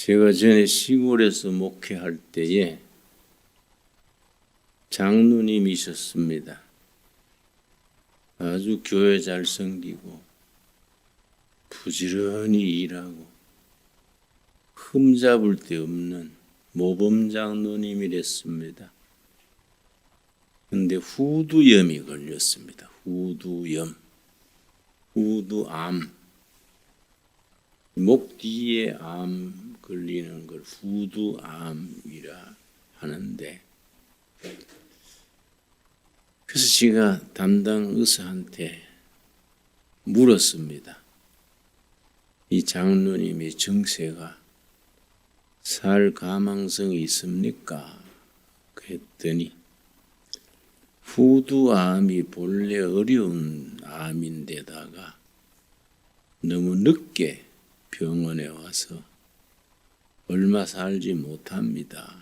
제가 전에 시골에서 목회할 때에 장로님이셨습니다. 아주 교회 잘 섬기고 부지런히 일하고 흠잡을 데 없는 모범 장로님이랬습니다. 근데 후두염이 걸렸습니다. 후두염, 후두암, 목 뒤에 암 걸리는 걸 후두암이라 하는데, 그래서 제가 담당 의사한테 물었습니다. 이 장로님의 증세가 살 가망성이 있습니까? 그랬더니 후두암이 본래 어려운 암인데다가 너무 늦게 병원에 와서 얼마 살지 못합니다.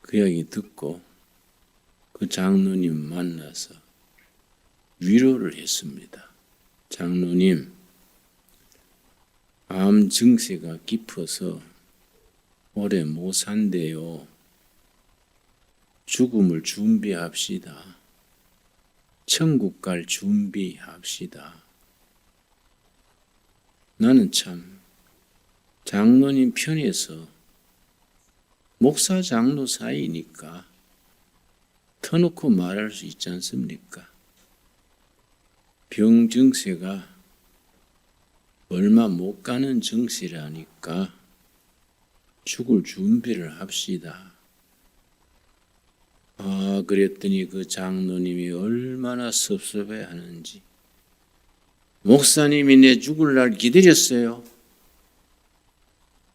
그 이야기 듣고 그 장로님 만나서 위로를 했습니다. 장로님, 암 증세가 깊어서 오래 못 산대요. 죽음을 준비합시다. 천국 갈 준비합시다. 나는 참 장로님 편에서 목사 장로 사이니까 터놓고 말할 수 있지 않습니까? 병 증세가 얼마 못 가는 증세라니까 죽을 준비를 합시다. 그랬더니 그 장로님이 얼마나 섭섭해 하는지. 목사님이 내 죽을 날 기다렸어요.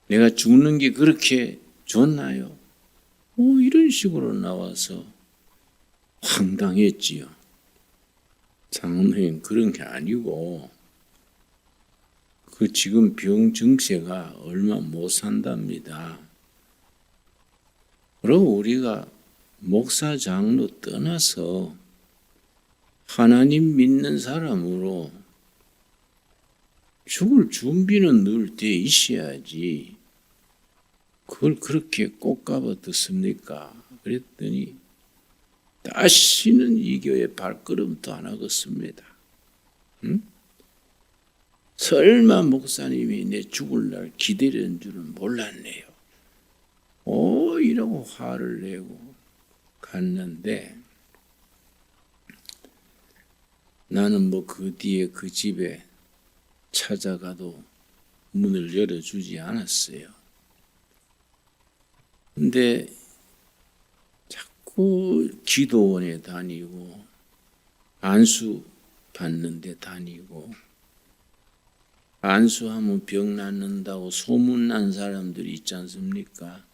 내가 죽는 게 그렇게 좋나요? 이런 식으로 나와서 황당했지요. 장로님, 그런 게 아니고 그 지금 병 증세가 얼마 못 산답니다. 그리고 우리가 목사 장로 떠나서 하나님 믿는 사람으로 죽을 준비는 늘 돼 있어야지. 그걸 그렇게 꽃가봐 듣습니까? 그랬더니 다시는 이 교회 발걸음도 안 하겠습니다. 응? 설마 목사님이 내 죽을 날 기다리는 줄은 몰랐네요. 이라고 화를 내고 갔는데, 나는 그 뒤에 그 집에 찾아가도 문을 열어주지 않았어요. 근데 자꾸 기도원에 다니고 안수 받는 데 다니고, 안수하면 병 낫는다고 소문난 사람들이 있지 않습니까?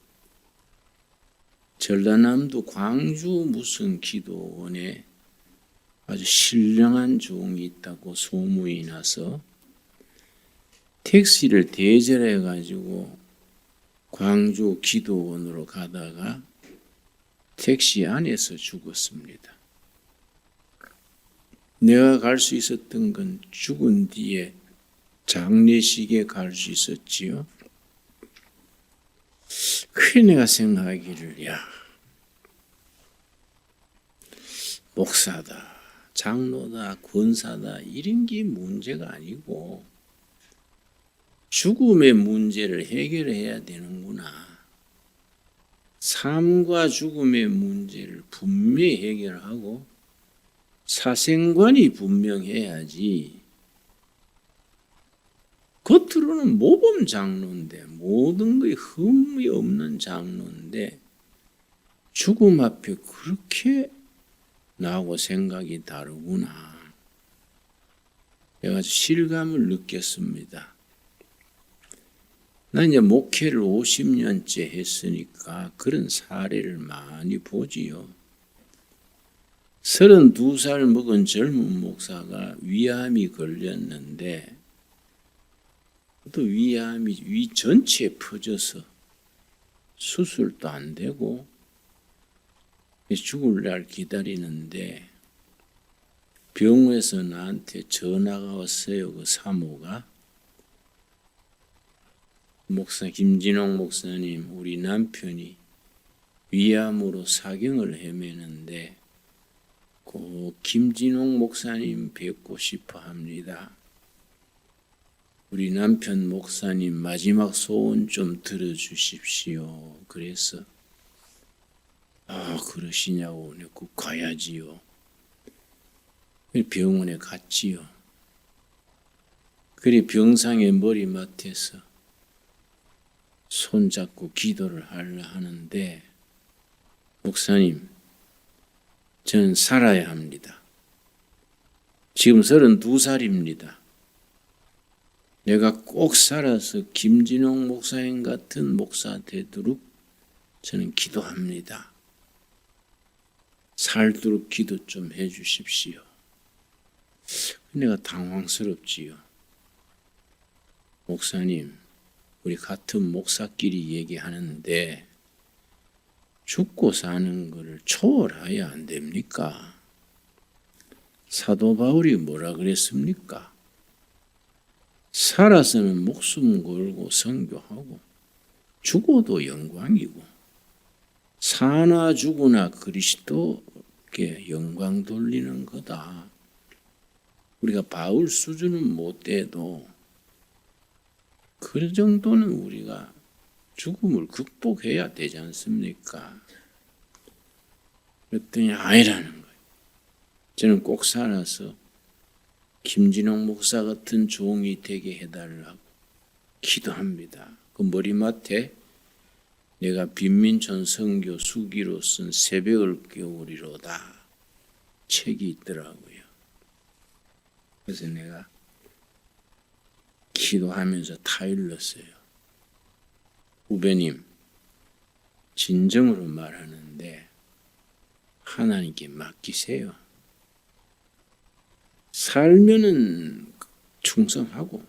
전라남도 광주 무슨 기도원에 아주 신령한 종이 있다고 소문이 나서 택시를 대절해 가지고 광주 기도원으로 가다가 택시 안에서 죽었습니다. 내가 갈 수 있었던 건 죽은 뒤에 장례식에 갈 수 있었지요. 그래 내가 생각하기를, 목사다, 장로다, 권사다 이런 게 문제가 아니고 죽음의 문제를 해결해야 되는구나. 삶과 죽음의 문제를 분명히 해결하고 사생관이 분명해야지. 겉으로는 모범 장로인데, 모든 것에 흠이 없는 장로인데 죽음 앞에 그렇게 나하고 생각이 다르구나. 내가 실감을 느꼈습니다. 난 이제 목회를 50년째 했으니까 그런 사례를 많이 보지요. 32살 먹은 젊은 목사가 위암이 걸렸는데 또 위암이 위 전체에 퍼져서 수술도 안 되고 죽을 날 기다리는데 병원에서 나한테 전화가 왔어요. 그 사모가 김진홍 목사님, 우리 남편이 위암으로 사경을 헤매는데 꼭 김진홍 목사님 뵙고 싶어 합니다. 우리 남편 목사님 마지막 소원 좀 들어주십시오. 그래서 그러시냐고 꼭 가야지요. 병원에 갔지요. 그래 병상의 머리맡에서 손잡고 기도를 하려 하는데 목사님, 저는 살아야 합니다. 지금 32살입니다. 내가 꼭 살아서 김진홍 목사님 같은 목사 되도록 저는 기도합니다. 살도록 기도 좀 해주십시오. 내가 당황스럽지요. 목사님, 우리 같은 목사끼리 얘기하는데 죽고 사는 것을 초월해야 안 됩니까? 사도 바울이 뭐라 그랬습니까? 살아서는 목숨 걸고 선교하고 죽어도 영광이고 사나 죽으나 그리스도께 영광 돌리는 거다. 우리가 바울 수준은 못 돼도 그 정도는 우리가 죽음을 극복해야 되지 않습니까? 그랬더니 아니라는 거예요. 저는 꼭 살아서 김진홍 목사 같은 종이 되게 해달라고 기도합니다. 그 머리맡에 내가 빈민촌 선교 수기로 쓴 새벽을 깨우리로다 책이 있더라고요. 그래서 내가 기도하면서 타일렀어요. 후배님, 진정으로 말하는데 하나님께 맡기세요. 살면은 충성하고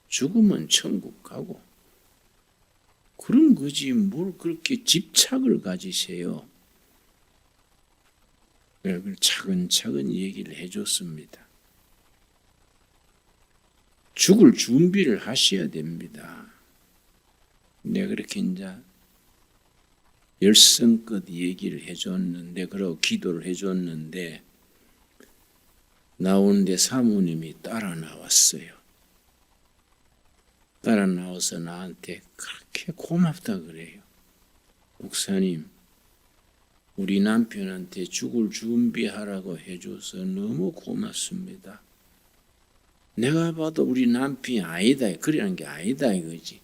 죽으면 천국 가고 그런 거지 뭘 그렇게 집착을 가지세요. 그걸 차근차근 얘기를 해줬습니다. 죽을 준비를 하셔야 됩니다. 내가 그렇게 이제 열성껏 얘기를 해줬는데, 그러고 기도를 해줬는데, 나오는데 사모님이 따라 나왔어요. 따라 나와서 나한테 그렇게 고맙다 그래요. 목사님, 우리 남편한테 죽을 준비하라고 해줘서 너무 고맙습니다. 내가 봐도 우리 남편이 아니다, 그러는 게 아니다 이거지.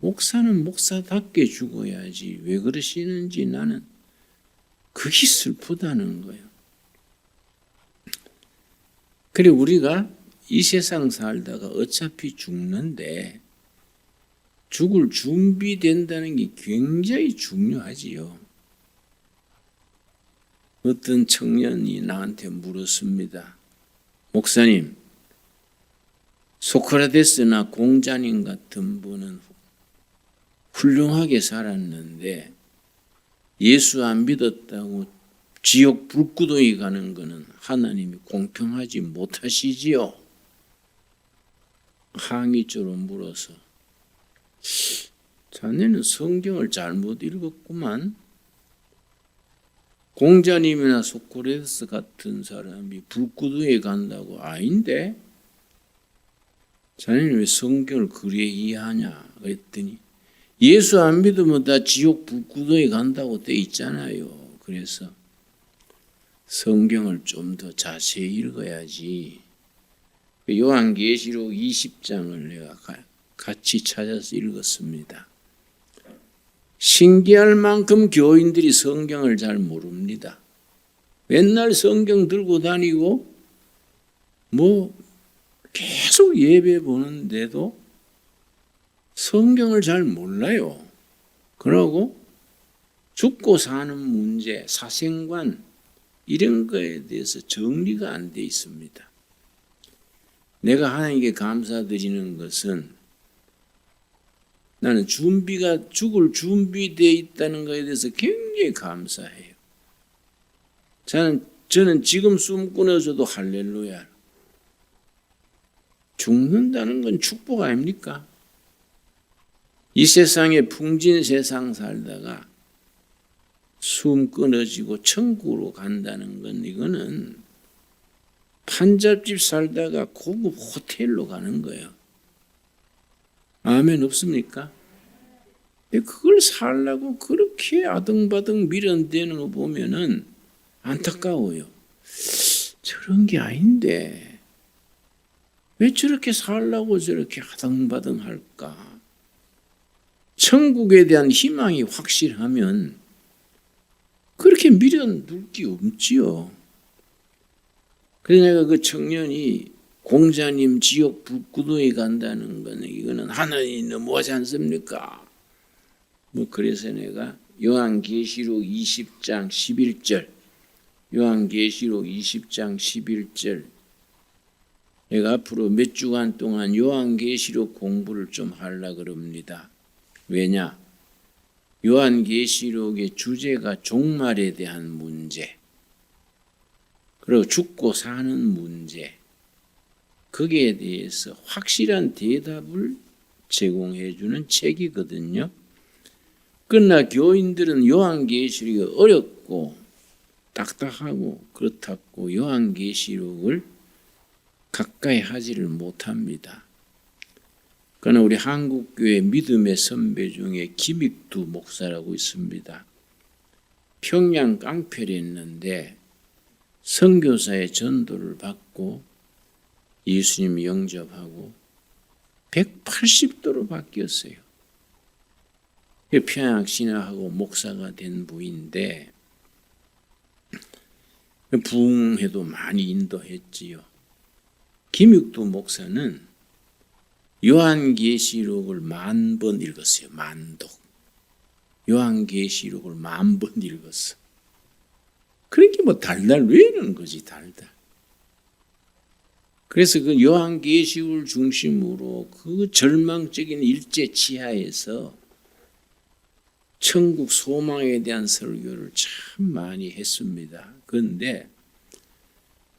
목사는 목사답게 죽어야지 왜 그러시는지 나는 그게 슬프다는 거예요. 그래 우리가 이 세상 살다가 어차피 죽는데 죽을 준비된다는 게 굉장히 중요하지요. 어떤 청년이 나한테 물었습니다. 목사님, 소크라테스나 공자님 같은 분은 훌륭하게 살았는데 예수 안 믿었다고 지옥 불구덩이 가는 것은 하나님이 공평하지 못하시지요? 항의적으로 물어서 자네는 성경을 잘못 읽었구만. 공자님이나 소크라테스 같은 사람이 불구덩이에 간다고 아닌데 자네는 왜 성경을 그래 이해하냐 그랬더니 예수 안 믿으면 다 지옥 불구덩이 간다고 돼 있잖아요. 그래서 성경을 좀 더 자세히 읽어야지. 요한계시록 20장을 내가 같이 찾아서 읽었습니다. 신기할 만큼 교인들이 성경을 잘 모릅니다. 맨날 성경 들고 다니고 계속 예배 보는데도 성경을 잘 몰라요. 그러고 죽고 사는 문제, 사생관 이런 거에 대해서 정리가 안 돼 있습니다. 내가 하나님께 감사드리는 것은 나는 죽을 준비되어 있다는 것에 대해서 굉장히 감사해요. 저는 지금 숨 끊어져도 할렐루야. 죽는다는 건 축복 아닙니까? 이 세상에 풍진 세상 살다가 숨 끊어지고 천국으로 간다는 건 이거는 판잣집 살다가 고급 호텔로 가는 거예요. 아멘 없습니까? 그걸 살려고 그렇게 아등바등 밀어대는 거 보면은 안타까워요. 저런 게 아닌데 왜 저렇게 살려고 저렇게 아등바등 할까? 천국에 대한 희망이 확실하면 그렇게 밀어둘 게 없지요. 그래서 내가 그 청년이 공자님 지옥 불구덩이 간다는 거는 이거는 하나님이 너무하지 않습니까? 그래서 내가 요한계시록 20장 11절 요한계시록 20장 11절 내가 앞으로 몇 주간 동안 요한계시록 공부를 좀 하려고 그럽니다. 왜냐? 요한계시록의 주제가 종말에 대한 문제, 그리고 죽고 사는 문제, 거기에 대해서 확실한 대답을 제공해 주는 책이거든요. 그러나 교인들은 요한계시록이 어렵고 딱딱하고 그렇다고 요한계시록을 가까이 하지를 못합니다. 그러나 우리 한국교회 믿음의 선배 중에 김익두 목사라고 있습니다. 평양 깡패를 했는데 선교사의 전도를 받고 예수님 영접하고 180도로 바뀌었어요. 평양 신학하고 목사가 된 부인데 부흥회도 많이 인도했지요. 김익두 목사는 요한계시록을 10,000번 읽었어요. 10,000독. 요한계시록을 10,000번 읽었어. 그러니까 뭐 달달 외우는 거지, 달달. 그래서 그 요한계시록을 중심으로 그 절망적인 일제 치하에서 천국 소망에 대한 설교를 참 많이 했습니다. 그런데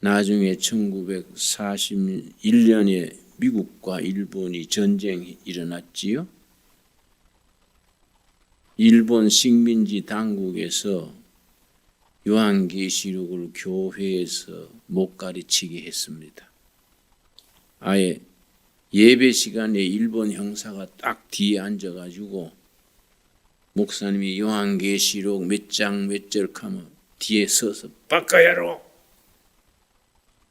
나중에 1941년에 미국과 일본이 전쟁이 일어났지요. 일본 식민지 당국에서 요한계시록을 교회에서 못 가르치게 했습니다. 아예 예배 시간에 일본 형사가 딱 뒤에 앉아가지고 목사님이 요한계시록 몇 장 몇 절 하면 뒤에 서서 바꿔야로,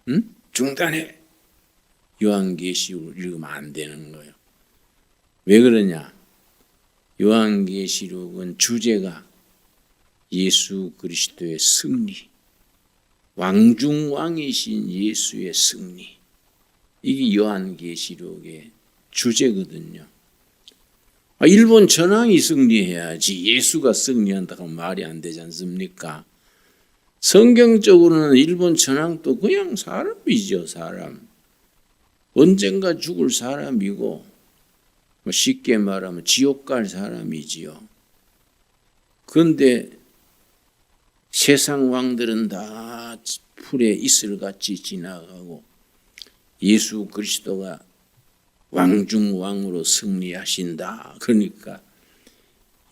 응? 중단해. 요한계시록을 읽으면 안 되는 거예요. 왜 그러냐? 요한계시록은 주제가 예수 그리스도의 승리, 왕중왕이신 예수의 승리, 이게 요한계시록의 주제거든요. 일본 전황이 승리해야지 예수가 승리한다고 말이 안 되지 않습니까? 성경적으로는 일본 전황도 그냥 사람이죠, 사람. 언젠가 죽을 사람이고 쉽게 말하면 지옥 갈 사람이지요. 그런데 세상 왕들은 다 풀에 이슬같이 지나가고 예수 그리스도가 왕중왕으로 승리하신다. 그러니까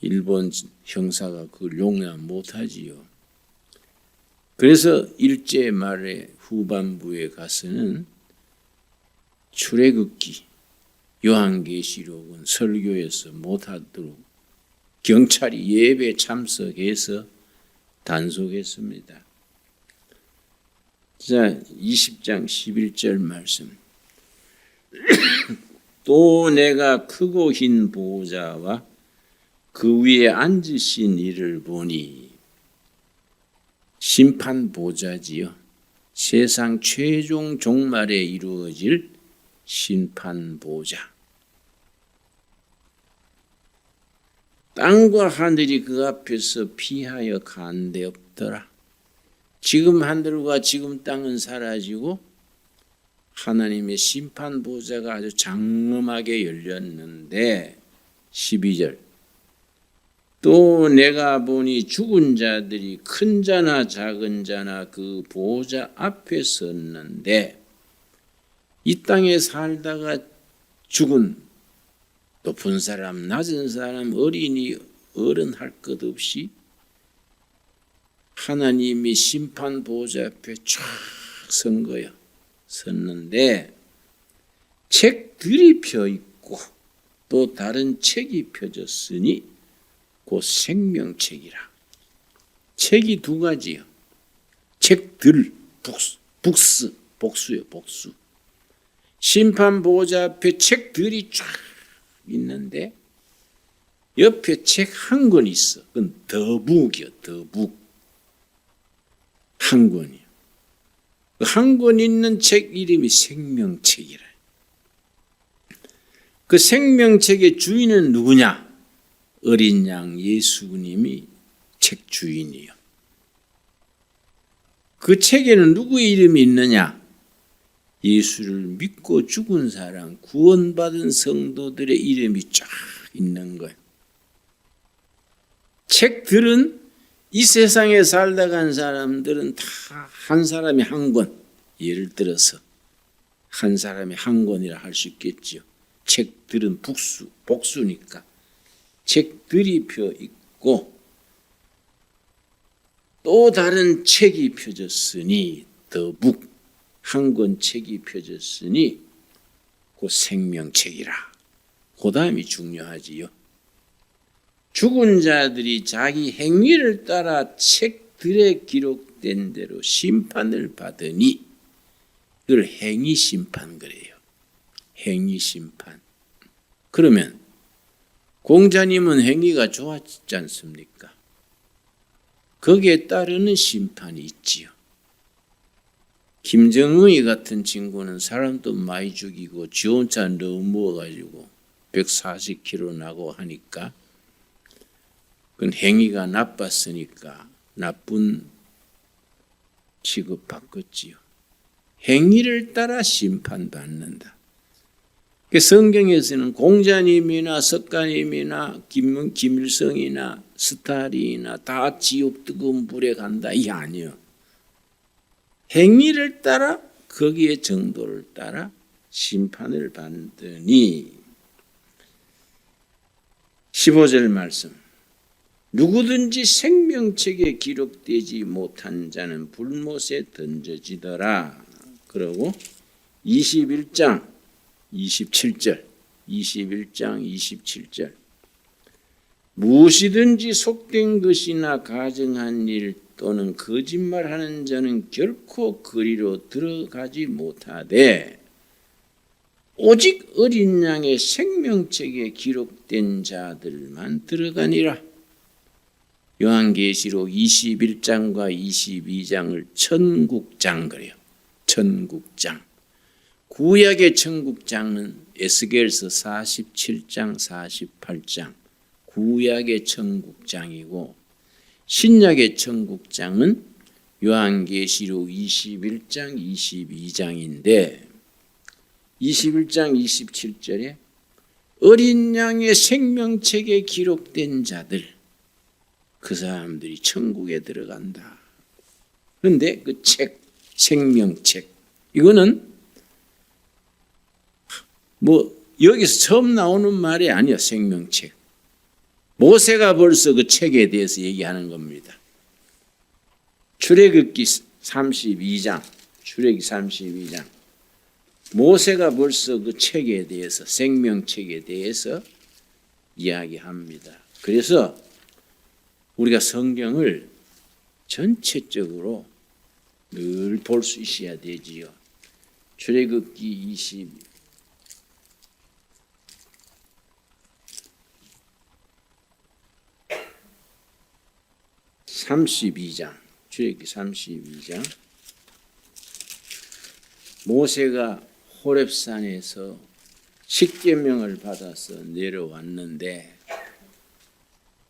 일본 형사가 그걸 용납 못하지요. 그래서 일제 말에 후반부에 가서는 출애굽기, 요한계시록은 설교에서 못하도록 경찰이 예배 참석해서 단속했습니다. 자, 20장 11절 말씀. 또 내가 크고 흰 보좌와 그 위에 앉으신 이를 보니, 심판 보좌지요. 세상 최종 종말에 이루어질 심판 보좌. 땅과 하늘이 그 앞에서 피하여 간 데 없더라. 지금 하늘과 지금 땅은 사라지고 하나님의 심판 보좌가 아주 장엄하게 열렸는데 12절. 또 내가 보니 죽은 자들이 큰 자나 작은 자나 그 보좌 앞에 섰는데, 이 땅에 살다가 죽은 높은 사람, 낮은 사람, 어린이, 어른 할 것 없이 하나님이 심판 보좌 앞에 쫙 선 거예요. 섰는데 책들이 펴 있고 또 다른 책이 펴졌으니 곧 생명책이라. 책이 두 가지요. 책들, 북스, 복수요, 복수. 심판 보좌 앞에 책들이 쫙 있는데 옆에 책 한 권 있어. 그건 더북이요, 더북. 한 권이요. 한 권 있는 책 이름이 생명책이라. 그 생명책의 주인은 누구냐? 어린 양 예수님이 책 주인이요. 그 책에는 누구의 이름이 있느냐? 예수를 믿고 죽은 사람, 구원받은 성도들의 이름이 쫙 있는 거예요. 책들은 이 세상에 살다 간 사람들은 다 한 사람이 한 권, 예를 들어서 한 사람이 한 권이라 할 수 있겠죠. 책들은 복수니까 책들이 펴 있고 또 다른 책이 펴졌으니 더북 한 권 책이 펴졌으니 그 생명책이라. 그 다음이 중요하지요. 죽은 자들이 자기 행위를 따라 책들에 기록된 대로 심판을 받으니 이걸 행위심판 그래요. 행위심판. 그러면 공자님은 행위가 좋았지 않습니까? 거기에 따르는 심판이 있지요. 김정의 같은 친구는 사람도 많이 죽이고 지 혼자 너무 먹어가지고 140kg 나고 하니까 그건 행위가 나빴으니까 나쁜 취급받겠지요. 행위를 따라 심판받는다. 성경에서는 공자님이나 석가님이나 김일성이나 스탈린이나 다 지옥 뜨거운 불에 간다. 이 아니요. 행위를 따라 거기에 정도를 따라 심판을 받으니 15절 말씀. 누구든지 생명책에 기록되지 못한 자는 불못에 던져지더라. 그러고 21장 27절 27절 무엇이든지 속된 것이나 가정한 일 또는 거짓말하는 자는 결코 그리로 들어가지 못하되 오직 어린 양의 생명책에 기록된 자들만 들어가니라. 요한계시록 21장과 22장을 천국장 그래요. 천국장. 구약의 천국장은 에스겔서 47장 48장 구약의 천국장이고 신약의 천국장은 요한계시록 21장 22장인데 21장 27절에 어린 양의 생명책에 기록된 자들 그 사람들이 천국에 들어간다. 그런데 그 책, 생명책 이거는 여기서 처음 나오는 말이 아니야. 생명책. 모세가 벌써 그 책에 대해서 얘기하는 겁니다. 출애굽기 32장 모세가 벌써 그 책에 대해서 생명책에 대해서 이야기합니다. 그래서 우리가 성경을 전체적으로 늘 볼 수 있어야 되지요. 출애굽기 32장 출애굽기 32장 모세가 호렙산에서 십계명을 받아서 내려왔는데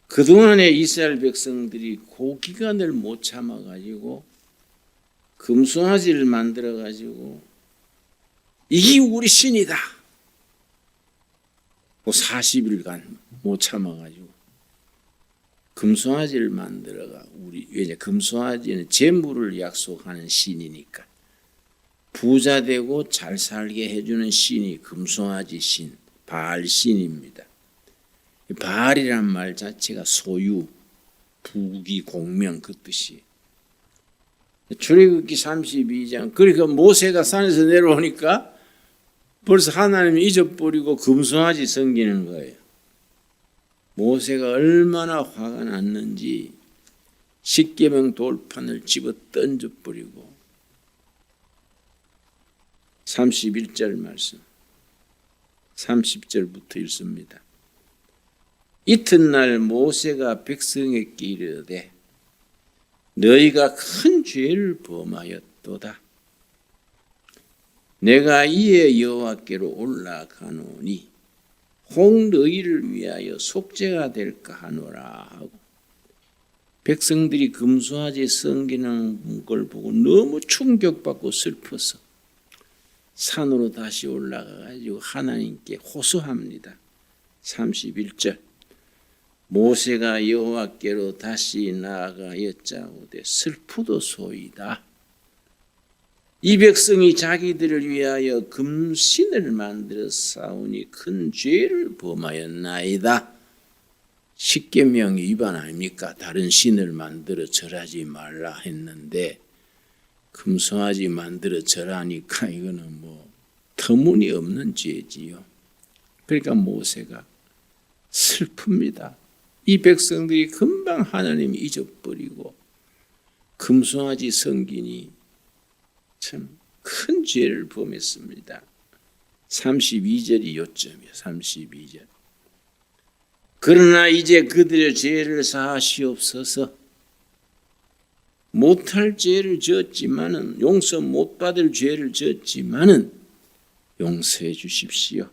그동안에 이스라엘 백성들이 고기간을 못 참아가지고 금송아지를 만들어가지고 이게 우리 신이다. 40일간 못 참아가지고 금송아지를 만들어가 왜냐 금송아지는 재물을 약속하는 신이니까 부자 되고 잘 살게 해주는 신이 금송아지 신, 바알 신입니다. 바알이란 말 자체가 소유, 부귀, 공명 그 뜻이. 출애굽기 32장. 그러니까 모세가 산에서 내려오니까 벌써 하나님이 잊어버리고 금송아지 섬기는 거예요. 모세가 얼마나 화가 났는지 십계명 돌판을 집어 던져버리고 31절 말씀 30절부터 읽습니다. 이튿날 모세가 백성에게 이르되 너희가 큰 죄를 범하였도다. 내가 이에 여호와께로 올라가노니 혹 너희를 위하여 속죄가 될까 하노라 하고 백성들이 금송아지 섬기는 걸 보고 너무 충격받고 슬퍼서 산으로 다시 올라가가지고 하나님께 호소합니다. 31절 모세가 여호와께로 다시 나아가 여짜오되 슬프도소이다. 이 백성이 자기들을 위하여 금신을 만들어 싸우니 큰 죄를 범하였나이다. 십계명 위반 아닙니까? 다른 신을 만들어 절하지 말라 했는데 금송아지 만들어 절하니까 이거는 뭐 터무니없는 죄지요. 그러니까 모세가 슬픕니다. 이 백성들이 금방 하나님 잊어버리고 금송아지 섬기니 참 큰 죄를 범했습니다. 32절이 요점이에요. 32절. 그러나 이제 그들의 죄를 사하시옵소서. 못할 죄를 지었지만은 용서 못 받을 죄를 지었지만은 용서해 주십시오.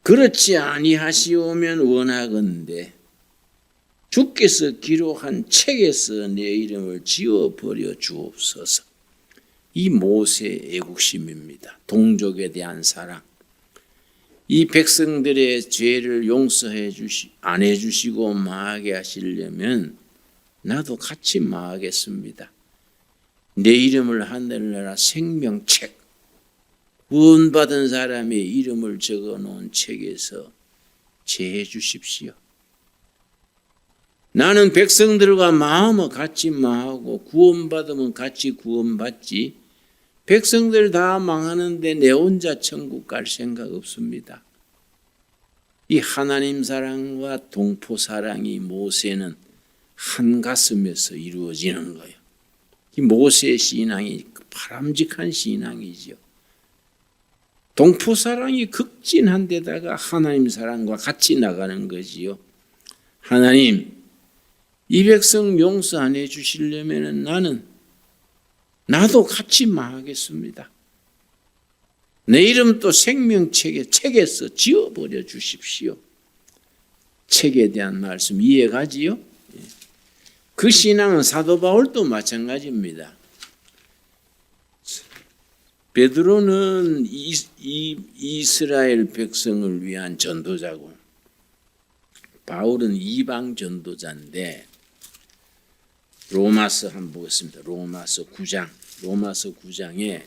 그렇지 아니하시오면 원하건대 주께서 기록한 책에서 내 이름을 지워버려 주옵소서. 이 모세의 애국심입니다. 동족에 대한 사랑. 이 백성들의 죄를 용서해 안 해주시고 망하게 하시려면 나도 같이 망하겠습니다. 내 이름을 하늘나라 생명책, 구원받은 사람의 이름을 적어놓은 책에서 제해 주십시오. 나는 백성들과 마음을 같이 망하고 구원받으면 같이 구원받지 백성들 다 망하는데 내 혼자 천국 갈 생각 없습니다. 이 하나님 사랑과 동포 사랑이 모세는 한 가슴에서 이루어지는 거예요. 이 모세의 신앙이 바람직한 신앙이죠. 동포 사랑이 극진한 데다가 하나님 사랑과 같이 나가는 거지요. 하나님, 이 백성 용서 안 해주시려면 나도 같이 망하겠습니다. 내 이름도 책에서 지워버려 주십시오. 책에 대한 말씀 이해가지요? 그 신앙은 사도 바울도 마찬가지입니다. 베드로는 이스라엘 백성을 위한 전도자고 바울은 이방 전도자인데 로마서 한번 보겠습니다. 로마서 9장에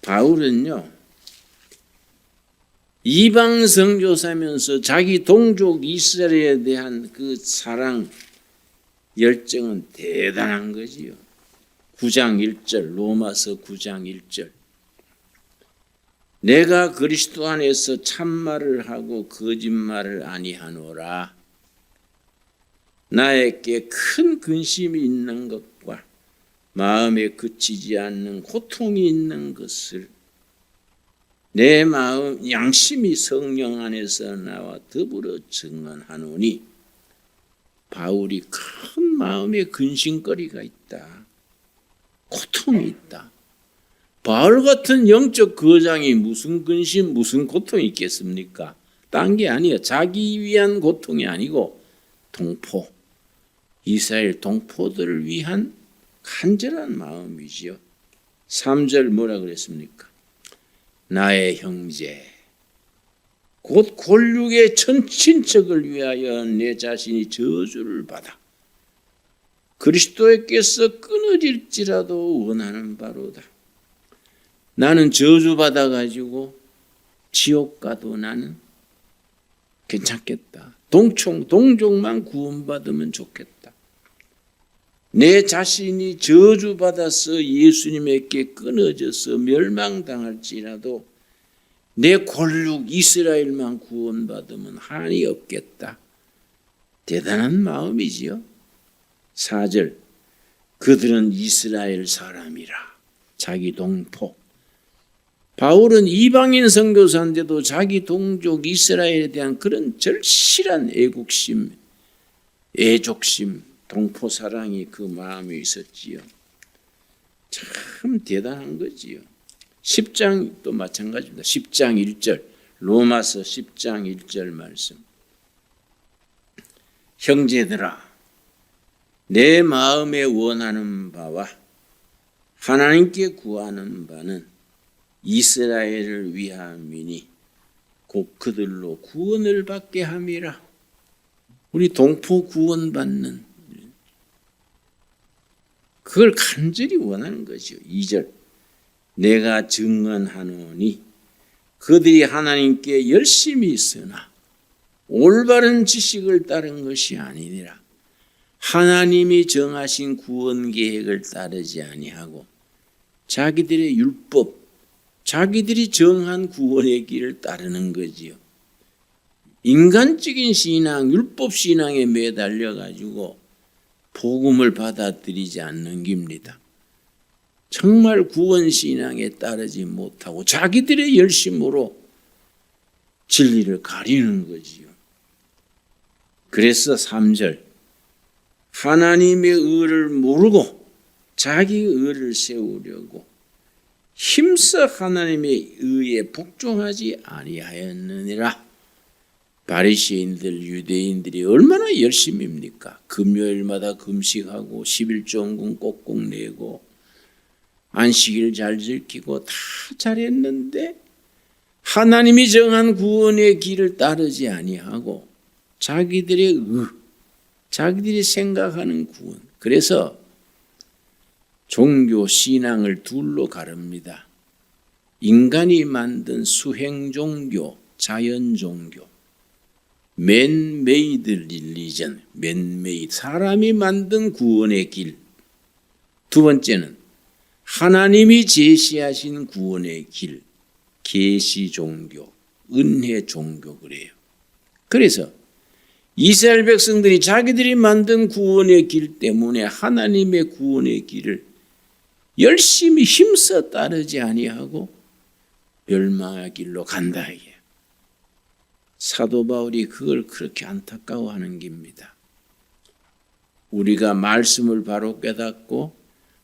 바울은요 이방 선교사면서 자기 동족 이스라엘에 대한 그 사랑 열정은 대단한 거지요. 9장 1절 로마서 9장 1절 내가 그리스도 안에서 참말을 하고 거짓말을 아니하노라. 나에게 큰 근심이 있는 것과 마음에 그치지 않는 고통이 있는 것을 내 마음 양심이 성령 안에서 나와 더불어 증언하노니 바울이 큰 마음의 근심거리가 있다. 고통이 있다. 바울 같은 영적 거장이 무슨 근심, 무슨 고통이 있겠습니까? 딴 게 아니에요. 자기 위한 고통이 아니고 동포, 이스라엘 동포들을 위한 간절한 마음이지요. 3절 뭐라 그랬습니까? 나의 형제, 곧 골육의 친척을 위하여 내 자신이 저주를 받아 그리스도께서 끊어질지라도 원하는 바로다. 나는 저주받아가지고 지옥 가도 나는 괜찮겠다. 동족만 구원받으면 좋겠다. 내 자신이 저주받아서 예수님에게 끊어져서 멸망당할지라도 내 골육 이스라엘만 구원받으면 한이 없겠다. 대단한 마음이지요. 4절 그들은 이스라엘 사람이라. 자기 동포. 바울은 이방인 선교사인데도 자기 동족 이스라엘에 대한 그런 절실한 애국심, 애족심, 동포 사랑이 그 마음에 있었지요. 참 대단한 거지요. 10장도 마찬가지입니다. 10장 1절 로마서 10장 1절 말씀. 형제들아 내 마음에 원하는 바와 하나님께 구하는 바는 이스라엘을 위함이니 곧 그들로 구원을 받게 함이라. 우리 동포 구원받는 그걸 간절히 원하는 거죠. 2절 내가 증언하노니 그들이 하나님께 열심히 있으나 올바른 지식을 따른 것이 아니니라. 하나님이 정하신 구원 계획을 따르지 아니하고 자기들의 율법, 자기들이 정한 구원의 길을 따르는 거지요. 인간적인 신앙, 율법 신앙에 매달려 가지고 복음을 받아들이지 않는 겁니다. 정말 구원 신앙에 따르지 못하고 자기들의 열심으로 진리를 가리는 거지요. 그래서 3절 하나님의 의를 모르고 자기 의를 세우려고 힘써 하나님의 의에 복종하지 아니하였느니라. 바리새인들 유대인들이 얼마나 열심입니까? 금요일마다 금식하고 11조헌금 꼭꼭 내고 안식일 잘 지키고 다 잘했는데 하나님이 정한 구원의 길을 따르지 아니하고 자기들의 의, 자기들이 생각하는 구원. 그래서 종교 신앙을 둘로 가릅니다. 인간이 만든 수행 종교, 자연 종교, 맨메이드 릴리전, 맨메이드 사람이 만든 구원의 길. 두 번째는 하나님이 제시하신 구원의 길, 계시 종교, 은혜 종교 그래요. 그래서 이스라엘 백성들이 자기들이 만든 구원의 길 때문에 하나님의 구원의 길을 열심히 힘써 따르지 아니하고 멸망의 길로 간다 이게. 사도 바울이 그걸 그렇게 안타까워하는 겁니다. 우리가 말씀을 바로 깨닫고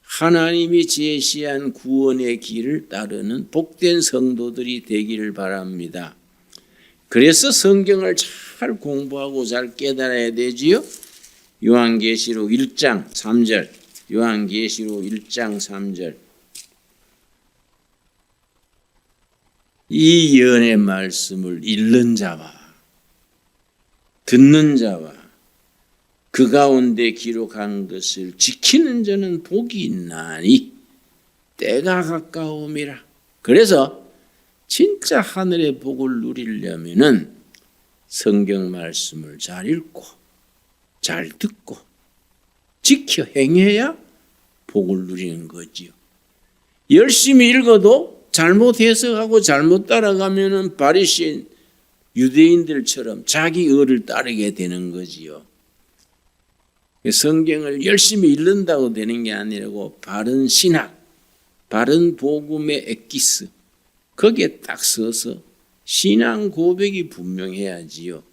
하나님이 제시한 구원의 길을 따르는 복된 성도들이 되기를 바랍니다. 그래서 성경을 잘 공부하고 잘 깨달아야 되지요. 요한계시록 1장 3절 요한계시록 1장 3절 이 예언의 말씀을 읽는 자와 듣는 자와 그 가운데 기록한 것을 지키는 자는 복이 있나니 때가 가까움이라. 그래서 진짜 하늘의 복을 누리려면은 성경 말씀을 잘 읽고 잘 듣고 지켜 행해야 복을 누리는 거지요. 열심히 읽어도 잘못 해석하고 잘못 따라가면은 바리새인 유대인들처럼 자기 의를 따르게 되는 거지요. 성경을 열심히 읽는다고 되는 게 아니라고 바른 신학, 바른 복음의 엑기스 거기에 딱 서서 신앙 고백이 분명해야지요.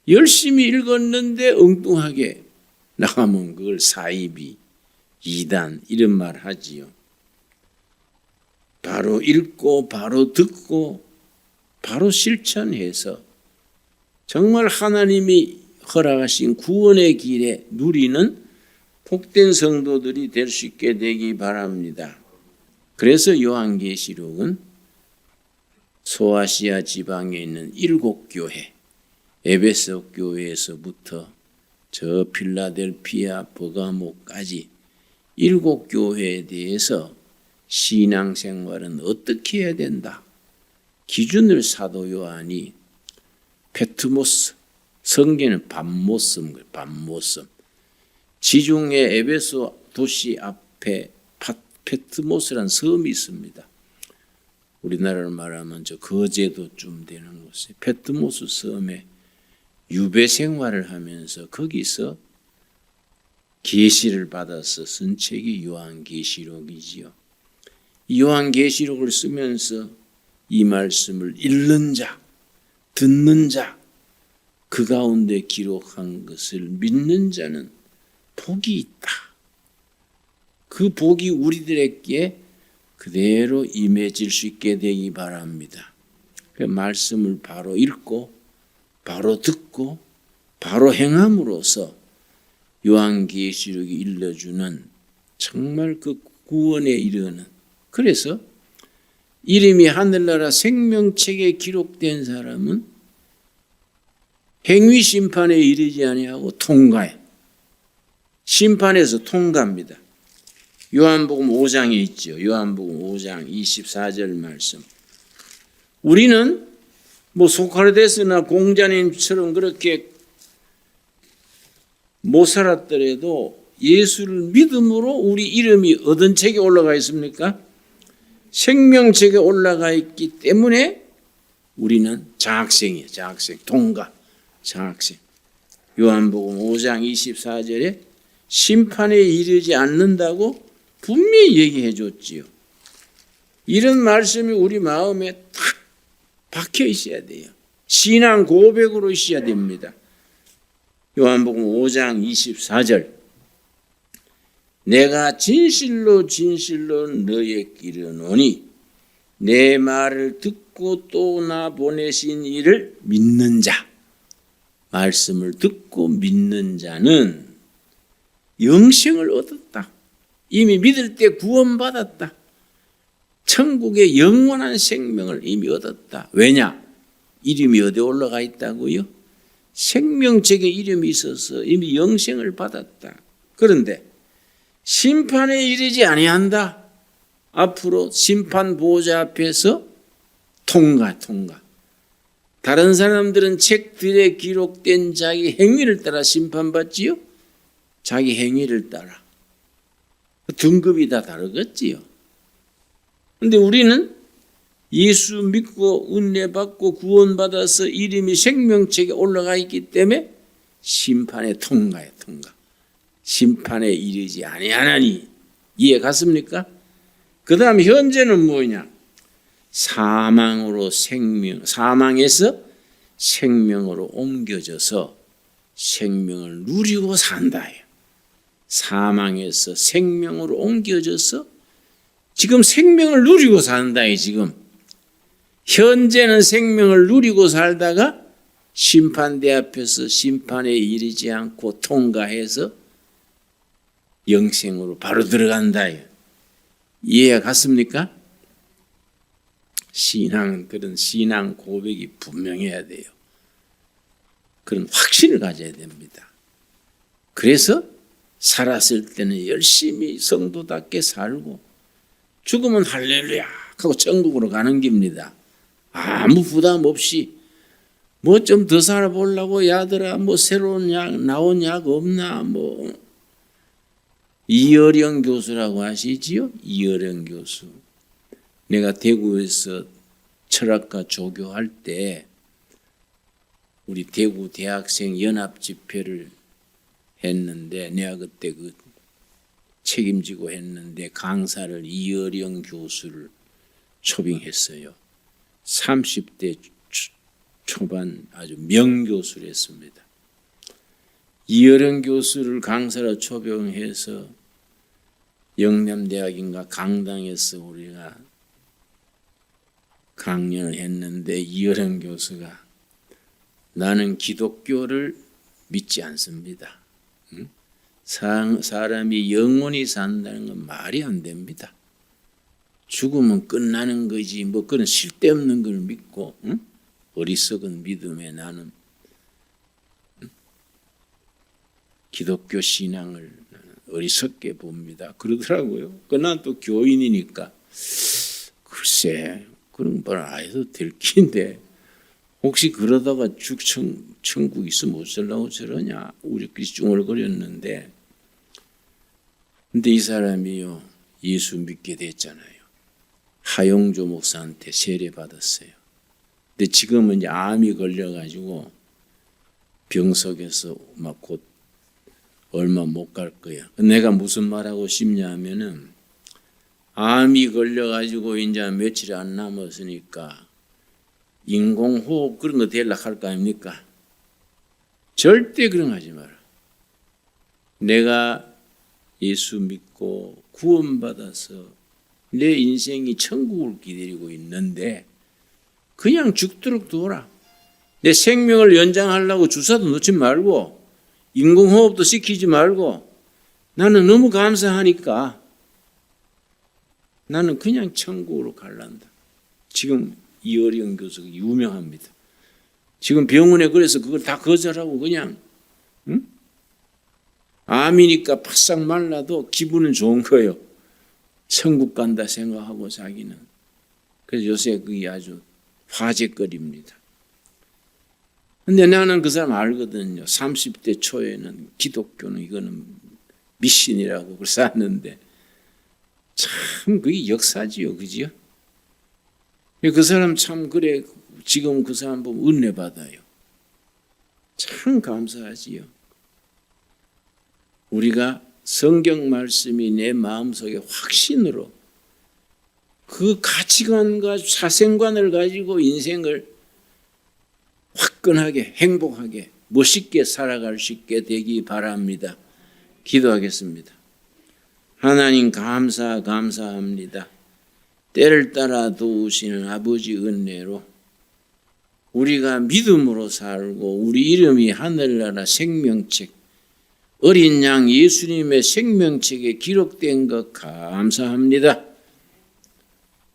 열심히 읽었는데 엉뚱하게 나가면 그걸 사이비, 이단 이런 말 하지요. 바로 읽고 바로 듣고 바로 실천해서 정말 하나님이 허락하신 구원의 길에 누리는 복된 성도들이 될 수 있게 되기 바랍니다. 그래서 요한계시록은 소아시아 지방에 있는 7교회, 에베소 교회에서부터 저 필라델피아 버가모까지 7교회에 대해서 신앙생활은 어떻게 해야 된다. 기준을 사도 요한이 페트모스. 성경에는 밤모섬, 밤모섬. 지중해 에베소 도시 앞에 페트모스라는 섬이 있습니다. 우리나라로 말하면 저 거제도쯤 되는 곳에 페트모스 섬에 유배 생활을 하면서 거기서 계시를 받아서 쓴 책이 요한계시록이지요. 요한계시록을 쓰면서 이 말씀을 읽는 자, 듣는 자, 그 가운데 기록한 것을 믿는 자는 복이 있다. 그 복이 우리들에게 그대로 임해질 수 있게 되기 바랍니다. 그 말씀을 바로 읽고 바로 듣고 바로 행함으로써 요한계시록이 일러주는 정말 그 구원에 이르는, 그래서 이름이 하늘나라 생명책에 기록된 사람은 행위 심판에 이르지 아니하고 통과해. 심판에서 통과합니다. 요한복음 5장에 있죠. 요한복음 5장 24절 말씀. 우리는 뭐 소크라테스나 공자님처럼 그렇게 못 살았더라도 예수를 믿음으로 우리 이름이 어떤 책에 올라가 있습니까? 생명책에 올라가 있기 때문에 우리는 장학생이에요. 장학생, 통과, 장학생. 요한복음 5장 24절에 심판에 이르지 않는다고 분명히 얘기해 줬지요. 이런 말씀이 우리 마음에 탁 박혀 있어야 돼요. 신앙 고백으로 있어야 됩니다. 요한복음 5장 24절. 내가 진실로 진실로 너에게 이르노니 내 말을 듣고 또 나 보내신 이를 믿는 자, 말씀을 듣고 믿는 자는 영생을 얻었다. 이미 믿을 때 구원받았다. 천국의 영원한 생명을 이미 얻었다. 왜냐? 이름이 어디 올라가 있다고요? 생명책에 이름이 있어서 이미 영생을 받았다. 그런데 심판에 이르지 아니한다. 앞으로 심판 보호자 앞에서 통과. 다른 사람들은 책들에 기록된 자기 행위를 따라 심판받지요. 자기 행위를 따라. 등급이 다 다르겠지요. 그런데 우리는 예수 믿고 은혜 받고 구원받아서 이름이 생명책에 올라가 있기 때문에 심판에 통과해. 심판에 이르지 아니하나니. 이해 갔습니까? 그 다음 현재는 뭐냐? 사망에서 생명으로 옮겨져서 생명을 누리고 산다. 사망에서 생명으로 옮겨져서 지금 생명을 누리고 산다. 지금 현재는 생명을 누리고 살다가 심판대 앞에서 심판에 이르지 않고 통과해서 영생으로 바로 들어간다. 이해가 갔습니까? 그런 신앙 고백이 분명해야 돼요. 그런 확신을 가져야 됩니다. 그래서 살았을 때는 열심히 성도답게 살고 죽으면 할렐루야 하고 천국으로 가는 겁니다. 아무 부담 없이 뭐 좀 더 살아보려고 야들아 뭐 새로운 약 나온 약 없나 뭐. 이어령 교수라고 아시지요? 이어령 교수. 내가 대구에서 철학과 조교할 때 우리 대구 대학생 연합 집회를 했는데 내가 그때 그 책임지고 했는데 강사를 이어령 교수를 초빙했어요. 30대 초반 아주 명교수를 했습니다. 이어령 교수를 강사로 초빙해서 영남대학인가 강당에서 우리가 강연을 했는데 이어령 교수가 나는 기독교를 믿지 않습니다. 사람이 영원히 산다는 건 말이 안 됩니다. 죽으면 끝나는 거지 뭐 그런 쓸데없는 걸 믿고 어리석은 믿음에 나는 기독교 신앙을 어리석게 봅니다. 그러더라고요. 난 또 교인이니까 글쎄 그런 말 안 해도 될 긴데 혹시 그러다가 천국 있으면 어쩌려고 저러냐 우리끼리 쭝얼거렸는데, 근데 이 사람이요 예수 믿게 됐잖아요. 하용조 목사한테 세례 받았어요. 근데 지금은 이제 암이 걸려가지고 병석에서 막 곧 얼마 못 갈 거야. 내가 무슨 말하고 싶냐 하면은, 암이 걸려가지고 이제 며칠 안 남았으니까 인공호흡 그런 거 되려고 할 거 아닙니까? 절대 그런 거 하지 마라. 내가 예수 믿고 구원받아서 내 인생이 천국을 기다리고 있는데 그냥 죽도록 둬라. 내 생명을 연장하려고 주사도 놓지 말고 인공호흡도 시키지 말고, 나는 너무 감사하니까 나는 그냥 천국으로 갈란다. 지금 이어령 교수가 유명합니다. 지금 병원에 그래서 그걸 다 거절하고 그냥 암이니까 바싹 말라도 기분은 좋은 거예요. 천국 간다 생각하고 자기는. 그래서 요새 그게 아주 화제거리입니다. 근데 나는 그 사람 알거든요. 30대 초에는 기독교는 이거는 미신이라고 그래서 왔는데, 참 그게 역사지요, 그지요? 그 사람 참 그래. 지금 그 사람 보면 은혜 받아요. 참 감사하지요. 우리가 성경 말씀이 내 마음속에 확신으로 그 가치관과 사생관을 가지고 인생을 화끈하게 행복하게 멋있게 살아갈 수 있게 되기 바랍니다. 기도하겠습니다. 하나님 감사합니다. 때를 따라 도우시는 아버지 은혜로 우리가 믿음으로 살고 우리 이름이 하늘나라 생명책, 어린 양 예수님의 생명책에 기록된 것 감사합니다.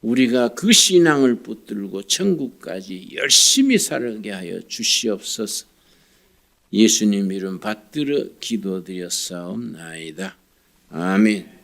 우리가 그 신앙을 붙들고 천국까지 열심히 살게 하여 주시옵소서. 예수님 이름 받들어 기도드렸사옵나이다. 아멘.